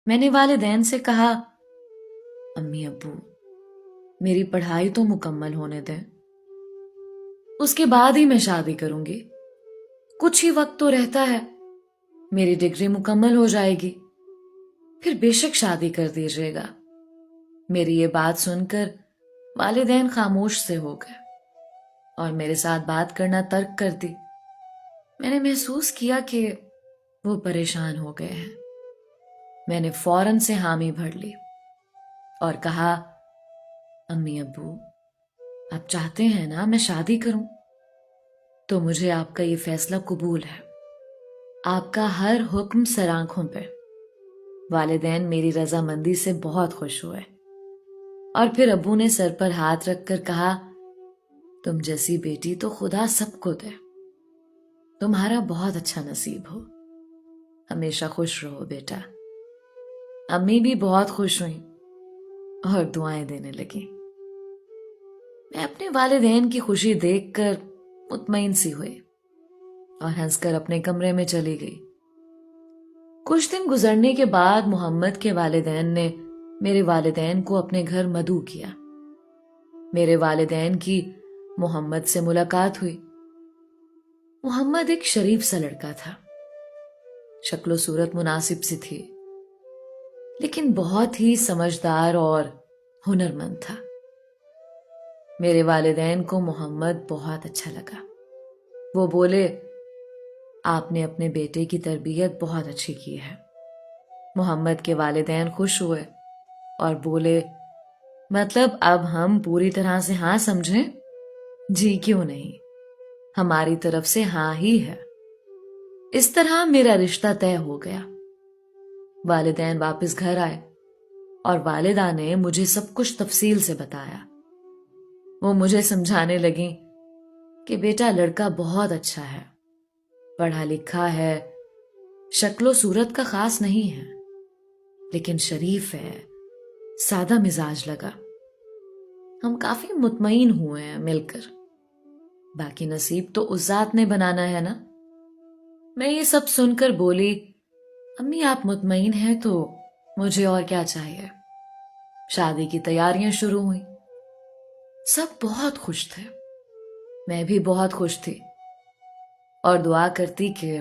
میں نے والدین سے کہا، امی ابو میری پڑھائی تو مکمل ہونے دیں، اس کے بعد ہی میں شادی کروں گی۔ کچھ ہی وقت تو رہتا ہے، میری ڈگری مکمل ہو جائے گی، پھر بے شک شادی کر دیجیے گا۔ میری یہ بات سن کر والدین خاموش سے ہو گئے اور میرے ساتھ بات کرنا ترک کر دی۔ میں نے محسوس کیا کہ وہ پریشان ہو گئے ہیں۔ میں نے فوراً سے حامی بھر لی اور کہا، امی ابو آپ چاہتے ہیں نا میں شادی کروں، تو مجھے آپ کا یہ فیصلہ قبول ہے، آپ کا ہر حکم سر آنکھوں پہ۔ والدین میری رضامندی سے بہت خوش ہوئے اور پھر ابو نے سر پر ہاتھ رکھ کر کہا، تم جیسی بیٹی تو خدا سب کو دے، تمہارا بہت اچھا نصیب ہو، ہمیشہ خوش رہو بیٹا۔ امی بھی بہت خوش ہوئیں اور دعائیں دینے لگیں۔ میں اپنے والدین کی خوشی دیکھ کر مطمئن سی ہوئی اور ہنس کر اپنے کمرے میں چلی گئی۔ کچھ دن گزرنے کے بعد محمد کے والدین نے میرے والدین کو اپنے گھر مدعو کیا۔ میرے والدین کی محمد سے ملاقات ہوئی۔ محمد ایک شریف سا لڑکا تھا، شکل و صورت مناسب سی تھی، لیکن بہت ہی سمجھدار اور ہنرمند تھا۔ میرے والدین کو محمد بہت اچھا لگا۔ وہ بولے، آپ نے اپنے بیٹے کی تربیت بہت اچھی کی ہے۔ محمد کے والدین خوش ہوئے اور بولے، مطلب اب ہم پوری طرح سے ہاں سمجھیں؟ جی کیوں نہیں، ہماری طرف سے ہاں ہی ہے۔ اس طرح میرا رشتہ طے ہو گیا۔ والدین واپس گھر آئے اور والدہ نے مجھے سب کچھ تفصیل سے بتایا۔ وہ مجھے سمجھانے لگیں کہ بیٹا لڑکا بہت اچھا ہے، پڑھا لکھا ہے، شکل و صورت کا خاص نہیں ہے، لیکن شریف ہے، سادہ مزاج لگا۔ ہم کافی مطمئن ہوئے ہیں مل کر، باقی نصیب تو اس ذات نے بنانا ہے نا۔ میں یہ سب سن کر بولی، امی آپ مطمئن ہیں تو مجھے اور کیا چاہیے۔ شادی کی تیاریاں شروع ہوئیں۔ سب بہت خوش تھے، میں بھی بہت خوش تھی اور دعا کرتی کہ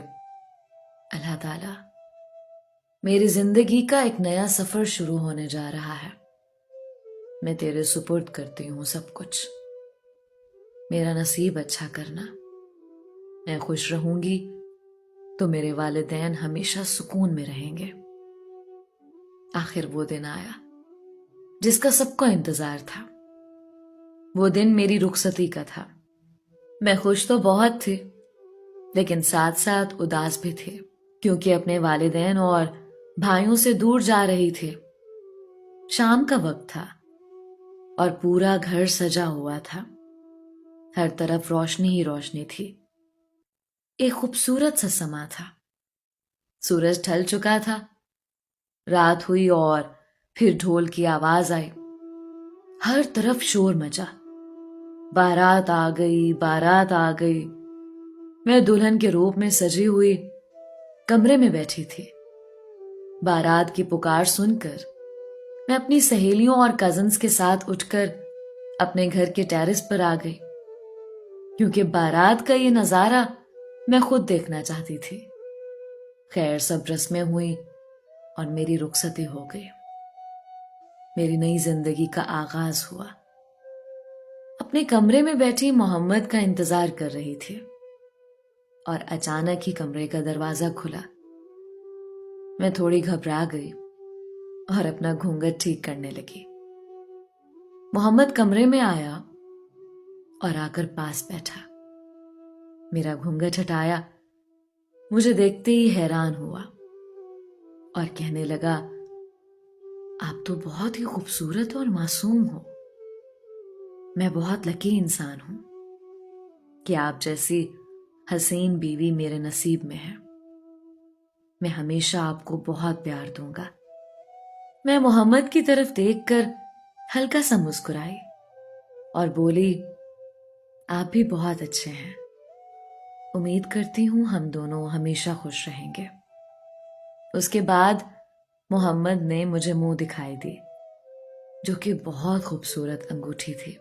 اللہ تعالی میری زندگی کا ایک نیا سفر شروع ہونے جا رہا ہے، میں تیرے سپرد کرتی ہوں سب کچھ، میرا نصیب اچھا کرنا، میں خوش رہوں گی تو میرے والدین ہمیشہ سکون میں رہیں گے۔ آخر وہ دن آیا جس کا سب کو انتظار تھا۔ وہ دن میری رخصتی کا تھا۔ میں خوش تو بہت تھی، لیکن ساتھ ساتھ اداس بھی تھی، کیونکہ اپنے والدین اور بھائیوں سے دور جا رہی تھی۔ شام کا وقت تھا اور پورا گھر سجا ہوا تھا، ہر طرف روشنی ہی روشنی تھی۔ ایک خوبصورت سا سما تھا۔ سورج ڈھل چکا تھا، رات ہوئی اور پھر ڈھول کی آواز آئی۔ ہر طرف شور مچا، بارات آ گئی، بارات آ گئی۔ میں دلہن کے روپ میں سجی ہوئی کمرے میں بیٹھی تھی۔ بارات کی پکار سن کر میں اپنی سہیلیوں اور کزنز کے ساتھ اٹھ کر اپنے گھر کے ٹیرس پر آ گئی، کیونکہ بارات کا یہ نظارہ میں خود دیکھنا چاہتی تھی۔ خیر سب رسمیں ہوئیں اور میری رخصتی ہو گئی۔ میری نئی زندگی کا آغاز ہوا۔ اپنے کمرے میں بیٹھی محمد کا انتظار کر رہی تھی اور اچانک ہی کمرے کا دروازہ کھلا۔ میں تھوڑی گھبرا گئی اور اپنا گھونگھٹ ٹھیک کرنے لگی۔ محمد کمرے میں آیا اور آ کر پاس بیٹھا۔ میرا گھونگھٹ ہٹایا، مجھے دیکھتے ہی حیران ہوا اور کہنے لگا، آپ تو بہت ہی خوبصورت اور معصوم ہو۔ میں بہت لکی انسان ہوں کہ آپ جیسی حسین بیوی میرے نصیب میں ہے۔ میں ہمیشہ آپ کو بہت پیار دوں گا۔ میں محمد کی طرف دیکھ کر ہلکا سا مسکرائی اور بولی، آپ بھی بہت اچھے ہیں، امید کرتی ہوں ہم دونوں ہمیشہ خوش رہیں گے۔ اس کے بعد محمد نے مجھے منہ دکھائی دی، جو کہ بہت خوبصورت انگوٹھی تھی۔